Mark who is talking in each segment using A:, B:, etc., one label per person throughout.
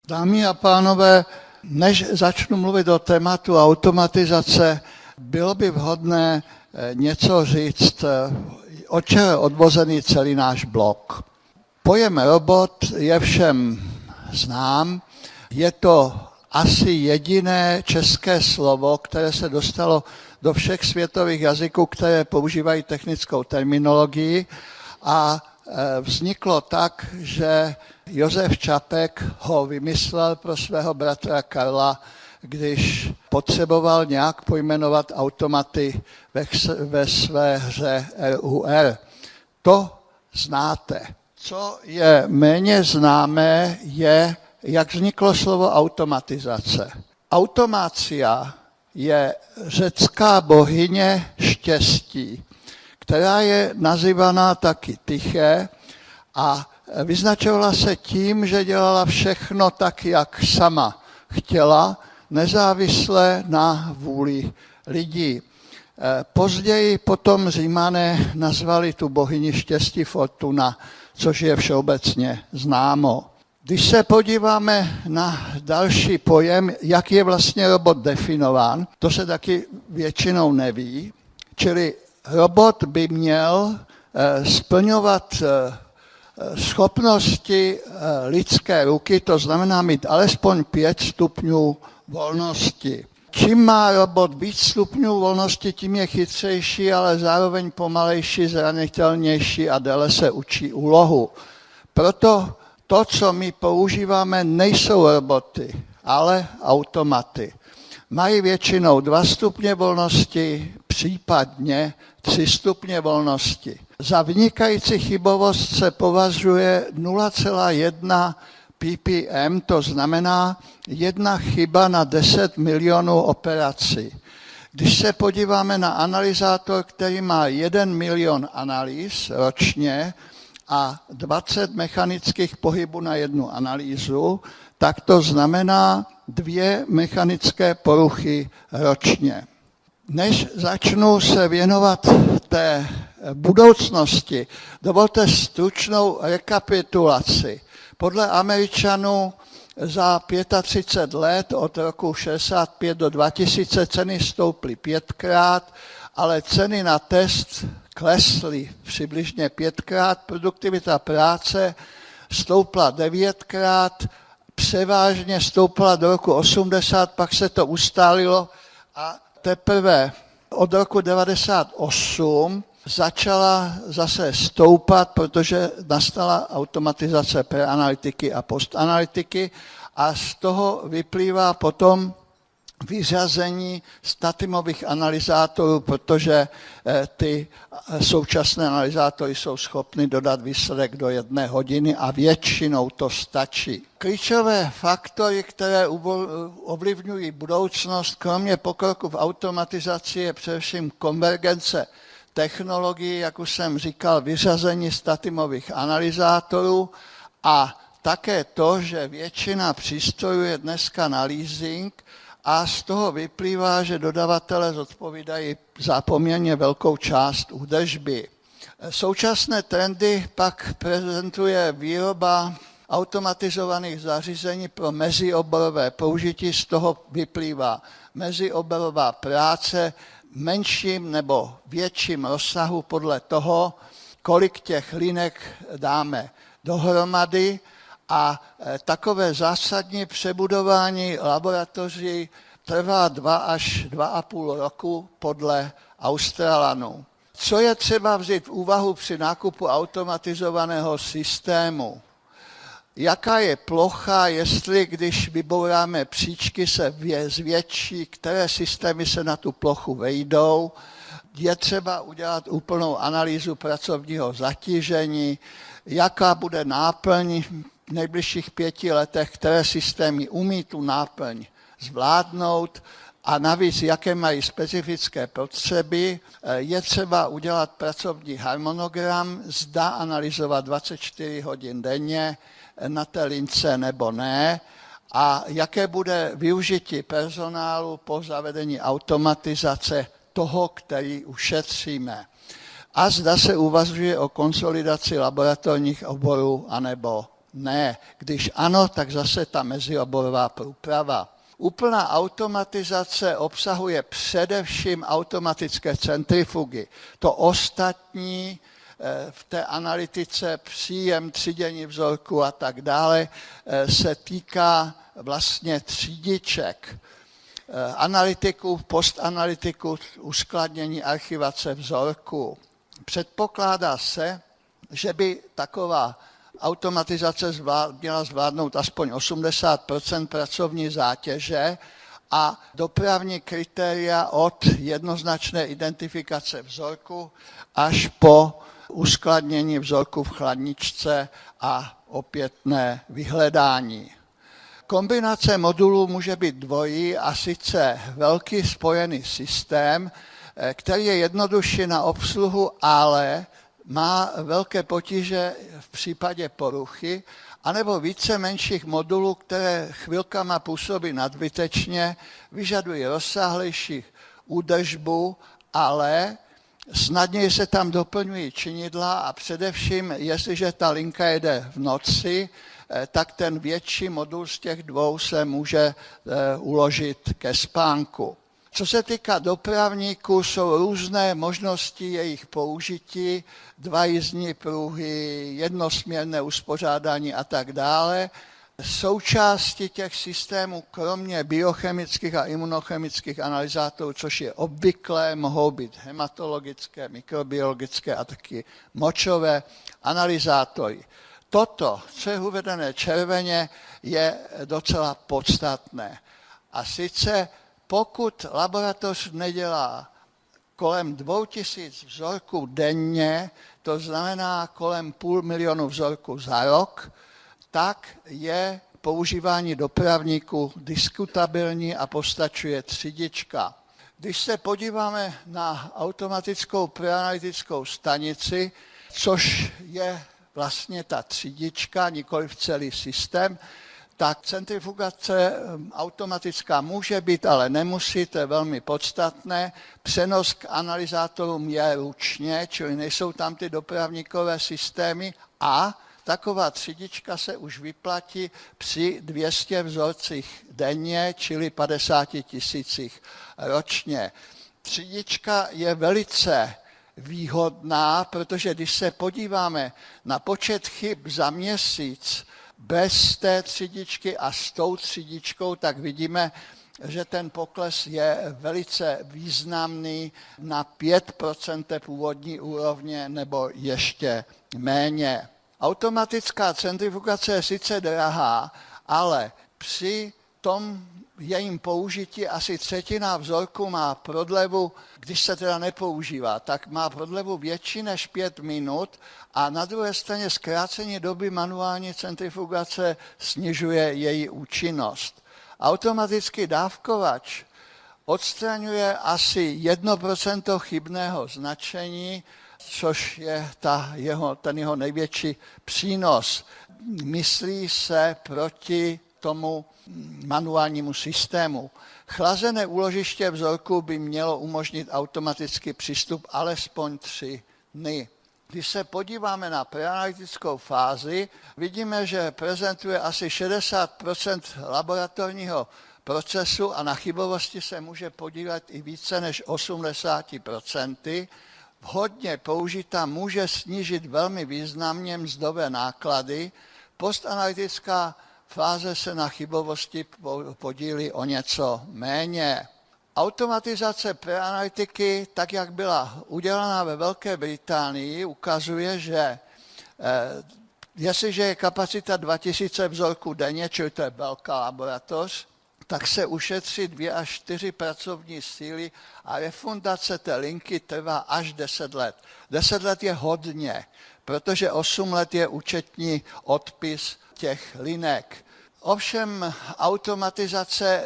A: Dámy a pánové, než začnu mluvit o tématu automatizace, bylo by vhodné něco říct, od čeho je odvozený celý náš blok. Pojem robot je všem znám, je to asi jediné české slovo, které se dostalo do všech světových jazyků, které používají technickou terminologii a vzniklo tak, že Josef Čapek ho vymyslel pro svého bratra Karla, když potřeboval nějak pojmenovat automaty ve své hře RUR. To znáte. Co je méně známé, je, jak vzniklo slovo automatizace. Automacia je řecká bohyně štěstí, která je nazývaná taky Tyché a vyznačovala se tím, že dělala všechno tak, jak sama chtěla, nezávisle na vůli lidí. Později potom Římané nazvali tu bohyni štěstí Fortuna, což je všeobecně známo. Když se podíváme na další pojem, jak je vlastně robot definován, to se taky většinou neví, čili robot by měl splňovat schopnosti lidské ruky, to znamená mít alespoň 5 stupňů volnosti. Čím má robot víc stupňů volnosti, tím je chytřejší, ale zároveň pomalejší, zranitelnější a déle se učí úlohu. Proto to, co my používáme, nejsou roboty, ale automaty. Mají většinou 2 stupně volnosti, případně 3 stupně volnosti. Za vynikající chybovost se považuje 0,1 ppm, to znamená 1 chyba na 10 milionů operací. Když se podíváme na analyzátor, který má 1 milion analýz ročně a 20 mechanických pohybů na jednu analýzu, tak to znamená 2 mechanické poruchy ročně. Než začnu se věnovat té budoucnosti, dovolte stručnou rekapitulaci. Podle Američanů za 35 let od roku 65 do 2000 ceny stouply 5krát, ale ceny na test klesly přibližně 5krát, produktivita práce stoupla 9krát, převážně stoupla do roku 80, pak se to ustálilo a teprve od roku 98 začala zase stoupat, protože nastala automatizace preanalytiky a postanalytiky a z toho vyplývá potom vyřazení statimových analyzátorů, protože ty současné analyzátory jsou schopny dodat výsledek do 1 hodiny a většinou to stačí. Klíčové faktory, které ovlivňují budoucnost, kromě pokroku v automatizaci, je především konvergence technologií, jak už jsem říkal, vyřazení statimových analyzátorů a také to, že většina přístrojů je dneska na leasing a z toho vyplývá, že dodavatelé zodpovídají za poměrně velkou část údržby. Současné trendy pak prezentuje výroba automatizovaných zařízení pro mezioborové použití, z toho vyplývá mezioborová práce v menším nebo větším rozsahu podle toho, kolik těch linek dáme dohromady a takové zásadní přebudování laboratoří trvá 2 až 2,5 roku podle Australanů. Co je třeba vzít v úvahu při nákupu automatizovaného systému? Jaká je plocha, jestli když vybouráme příčky, se zvětší, které systémy se na tu plochu vejdou. Je třeba udělat úplnou analýzu pracovního zatížení, jaká bude náplň v nejbližších 5 letech, které systémy umí tu náplň zvládnout a navíc, jaké mají specifické potřeby. Je třeba udělat pracovní harmonogram, zda analyzovat 24 hodin denně na té lince nebo ne a jaké bude využití personálu po zavedení automatizace toho, který ušetříme. A zda se uvažuje o konsolidaci laboratorních oborů anebo ne. Když ano, tak zase ta mezioborová průprava. Úplná automatizace obsahuje především automatické centrifugy. To ostatní v té analytice příjem, třídění vzorku a tak dále se týká vlastně třídiček. Analytiků, postanalytiků, uskladnění, archivace vzorku. Předpokládá se, že by taková automatizace měla zvládnout aspoň 80% pracovní zátěže a dopravní kritéria od jednoznačné identifikace vzorku až po uskladnění vzorku v chladničce a opětné vyhledání. Kombinace modulů může být dvojí, a sice velký spojený systém, který je jednodušší na obsluhu, ale má velké potíže v případě poruchy, anebo více menších modulů, které chvilkama působí nadbytečně, vyžadují rozsáhlejší údržbu, ale snadněji se tam doplňují činidla a především, jestliže ta linka jede v noci, tak ten větší modul z těch dvou se může uložit ke spánku. Co se týká dopravníků, jsou různé možnosti jejich použití, 2 jízdní pruhy, jednosměrné uspořádání a tak dále. Součástí těch systémů, kromě biochemických a imunochemických analyzátorů, což je obvyklé, mohou být hematologické, mikrobiologické a taky močové analyzátory. Toto, co je uvedené červeně, je docela podstatné. A sice pokud laboratoř nedělá kolem 2000 vzorků denně, to znamená kolem 500 000 vzorků za rok, tak je používání dopravníků diskutabilní a postačuje třídička. Když se podíváme na automatickou preanalytickou stanici, což je vlastně ta třídička, nikoliv celý systém, tak centrifugace automatická může být, ale nemusí, to je velmi podstatné. Přenos k analyzátorům je ručně, čili nejsou tam ty dopravníkové systémy a taková třídička se už vyplatí při 200 vzorcích denně, čili 50 000 ročně. Třídička je velice výhodná, protože když se podíváme na počet chyb za měsíc bez té třídičky a s tou třídičkou, tak vidíme, že ten pokles je velice významný na 5% té původní úrovně nebo ještě méně. Automatická centrifugace je sice drahá, ale při tom jejím použití asi 1/3 vzorku má prodlevu, když se teda nepoužívá, tak má prodlevu větší než 5 minut a na druhé straně zkrácení doby manuální centrifugace snižuje její účinnost. Automatický dávkovač odstraňuje asi 1% chybného značení, což je ten jeho největší přínos. Myslí se proti tomu manuálnímu systému. Chlazené úložiště vzorku by mělo umožnit automatický přístup alespoň 3 dny. Když se podíváme na preanalytickou fázi, vidíme, že prezentuje asi 60% laboratorního procesu a na chybovosti se může podílet i více než 80%. Vhodně použitá může snížit velmi významně mzdové náklady. Postanalytická fáze se na chybovosti podílí o něco méně. Automatizace preanalytiky, tak jak byla udělaná ve Velké Británii, ukazuje, že jestliže je kapacita 2000 vzorků denně, čili to je velká laboratoř, tak se ušetří 2 až 4 pracovní síly a refundace té linky trvá až 10 let. 10 let je hodně, protože 8 let je účetní odpis těch linek. Ovšem automatizace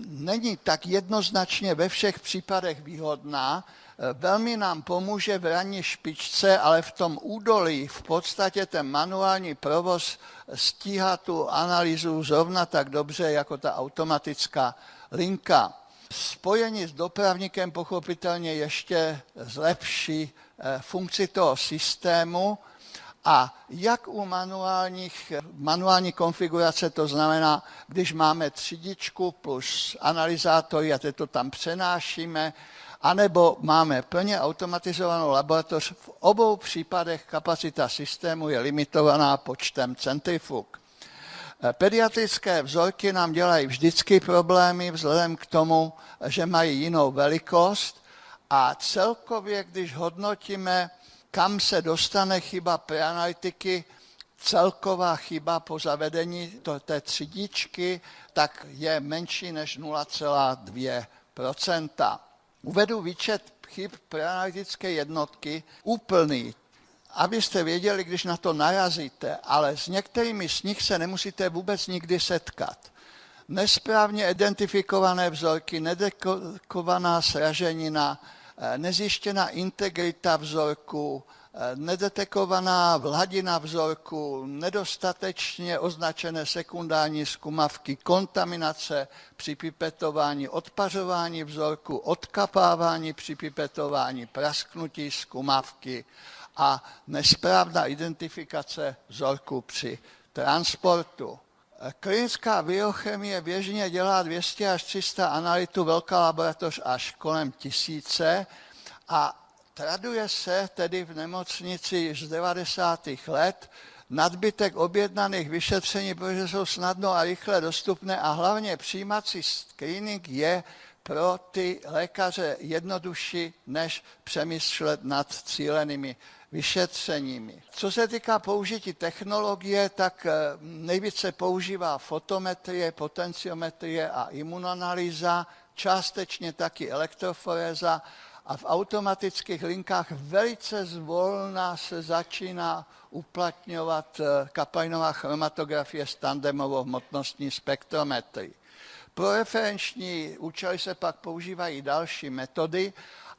A: není tak jednoznačně ve všech případech výhodná. Velmi nám pomůže v ranní špičce, ale v tom údolí v podstatě ten manuální provoz stíhá tu analýzu zrovna tak dobře jako ta automatická linka. Spojení s dopravníkem pochopitelně ještě zlepší funkci toho systému A jak u manuální konfigurace, to znamená, když máme třídičku plus analyzátory a teď to tam přenášíme, anebo máme plně automatizovanou laboratoř, v obou případech kapacita systému je limitovaná počtem centrifug. Pediatrické vzorky nám dělají vždycky problémy vzhledem k tomu, že mají jinou velikost a celkově, když hodnotíme, kam se dostane chyba preanalytiky, celková chyba po zavedení té třídičky, tak je menší než 0,2%. Uvedu výčet chyb preanalytické jednotky úplný, abyste věděli, když na to narazíte, ale s některými z nich se nemusíte vůbec nikdy setkat. Nesprávně identifikované vzorky, nedekovaná sraženina, nezjištěná integrita vzorku, nedetekovaná hladina vzorku, nedostatečně označené sekundární zkumavky, kontaminace při pipetování, odpařování vzorku, odkapávání při pipetování, prasknutí zkumavky a nesprávná identifikace vzorku při transportu. Klinická biochemie běžně dělá 200 až 300 analytů, velká laboratoř až kolem 1000 a traduje se tedy v nemocnici již z 90. let nadbytek objednaných vyšetření, protože jsou snadno a rychle dostupné a hlavně přijímací screening je pro ty lékaře jednodušší, než přemýšlet nad cílenými vyšetřeními. Co se týká použití technologie, tak nejvíce používá fotometrie, potenciometrie a imunanalýza, částečně taky elektroforéza a v automatických linkách velice zvolna se začíná uplatňovat kapalinová chromatografie s tandemovou hmotnostní spektrometrii. Pro referenční účely se pak používají další metody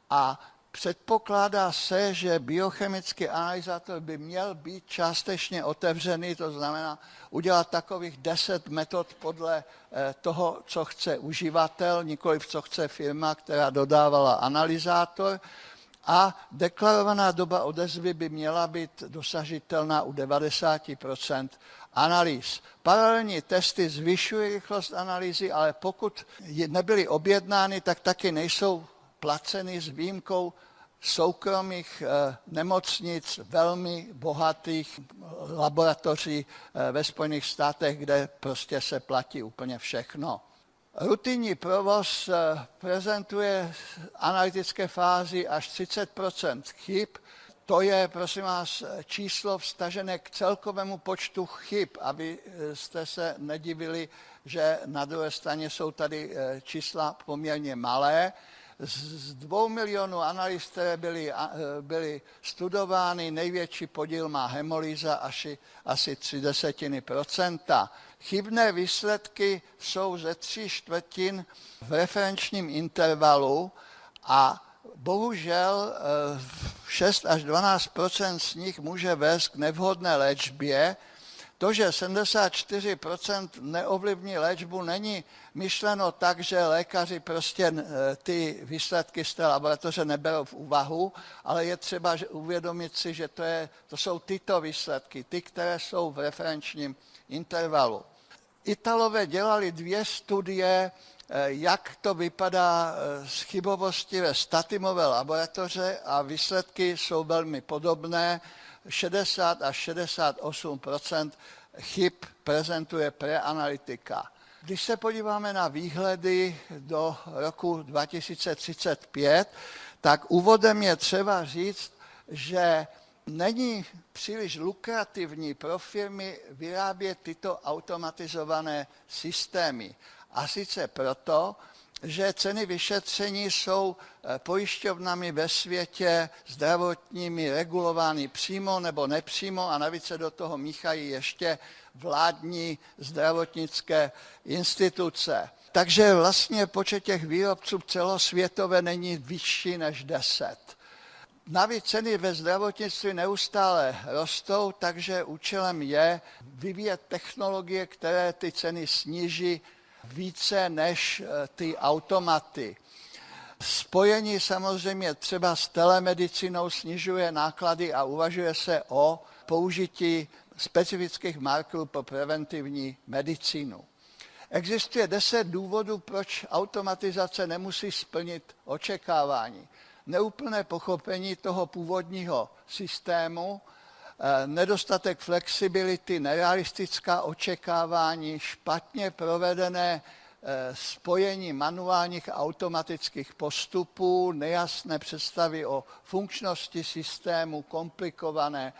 A: a předpokládá se, že biochemický analyzátor by měl být částečně otevřený, to znamená udělat takových 10 metod podle toho, co chce uživatel, nikoliv co chce firma, která dodávala analyzátor. A deklarovaná doba odezvy by měla být dosažitelná u 90% analýz. Paralelní testy zvyšují rychlost analýzy, ale pokud nebyly objednány, tak taky nejsou placeny s výjimkou soukromých nemocnic, velmi bohatých laboratoří ve Spojených státech, kde prostě se platí úplně všechno. Rutinní provoz prezentuje analytické fázi až 30% chyb. To je, prosím vás, číslo vztažené k celkovému počtu chyb, abyste se nedivili, že na druhé straně jsou tady čísla poměrně malé. Z 2 milionů analýz, které byly studovány, největší podíl má hemolýza asi 0,3%. Chybné výsledky jsou ze 3/4 v referenčním intervalu a bohužel 6 až 12% z nich může vést k nevhodné léčbě. To, že 74% neovlivní léčbu, není myšleno tak, že lékaři prostě ty výsledky z té laboratoře neberou v úvahu, ale je třeba uvědomit si, že to jsou tyto výsledky, ty, které jsou v referenčním intervalu. Italové dělali 2 studie, jak to vypadá z chybovosti ve statimové laboratoře a výsledky jsou velmi podobné. 60 až 68% chyb prezentuje preanalytika. Když se podíváme na výhledy do roku 2035, tak úvodem je třeba říct, že není příliš lukrativní pro firmy vyrábět tyto automatizované systémy. A sice proto, že ceny vyšetření jsou pojišťovnami ve světě zdravotními regulovány přímo nebo nepřímo a navíc se do toho míchají ještě vládní zdravotnické instituce. Takže vlastně počet těch výrobců celosvětové není vyšší než 10. Navíc ceny ve zdravotnictví neustále rostou, takže účelem je vyvíjet technologie, které ty ceny sníží více než ty automaty. Spojení samozřejmě třeba s telemedicinou snižuje náklady a uvažuje se o použití specifických markerů pro preventivní medicínu. Existuje 10 důvodů, proč automatizace nemusí splnit očekávání. Neúplné pochopení toho původního systému, nedostatek flexibility, nerealistická očekávání, špatně provedené spojení manuálních a automatických postupů, nejasné představy o funkčnosti systému, komplikované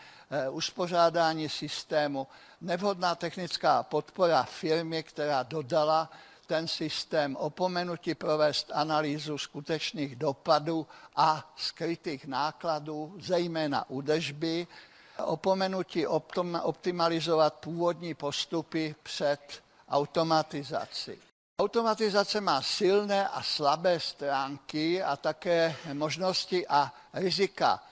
A: uspořádání systému, nevhodná technická podpora firmy, která dodala ten systém, opomenutí provést analýzu skutečných dopadů a skrytých nákladů, zejména údržby, opomenutí optimalizovat původní postupy před automatizací. Automatizace má silné a slabé stránky a také možnosti a rizika.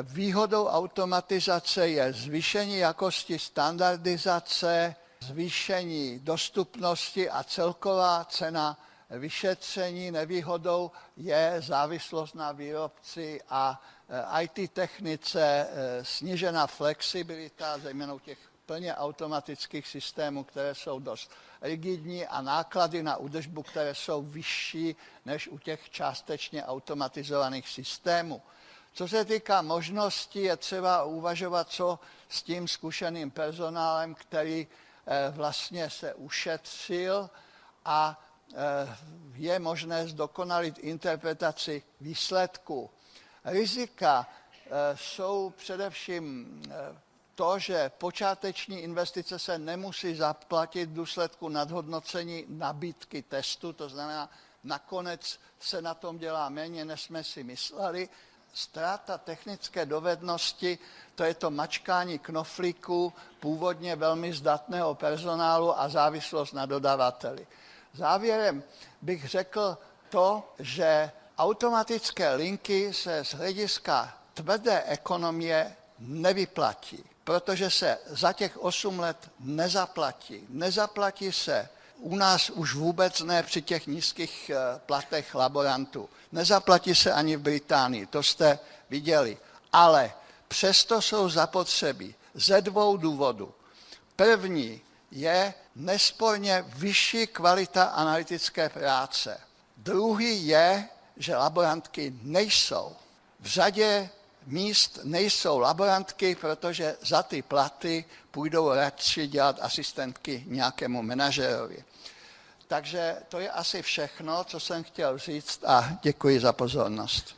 A: Výhodou automatizace je zvýšení jakosti standardizace, zvýšení dostupnosti a celková cena vyšetření. Nevýhodou je závislost na výrobci a IT technice, snížená flexibilita, zejména u těch plně automatických systémů, které jsou dost rigidní, a náklady na údržbu, které jsou vyšší než u těch částečně automatizovaných systémů. Co se týká možností, je třeba uvažovat, co s tím zkušeným personálem, který vlastně se ušetřil, a je možné zdokonalit interpretaci výsledků. Rizika jsou především to, že počáteční investice se nemusí zaplatit v důsledku nadhodnocení nabídky testu, to znamená, nakonec se na tom dělá méně, než jsme si mysleli. Ztráta technické dovednosti, to je to mačkání knoflíku původně velmi zdatného personálu a závislost na dodavateli. Závěrem bych řekl to, že automatické linky se z hlediska tvrdé ekonomie nevyplatí, protože se za těch 8 let nezaplatí. Nezaplatí se u nás už vůbec ne při těch nízkých platech laborantů. Nezaplatí se ani v Británii, to jste viděli. Ale přesto jsou zapotřebí ze 2 důvodů. První je nesporně vyšší kvalita analytické práce. Druhý je, že laborantky nejsou. V řadě míst nejsou laborantky, protože za ty platy půjdou radši dělat asistentky nějakému manažerovi. Takže to je asi všechno, co jsem chtěl říct, a děkuji za pozornost.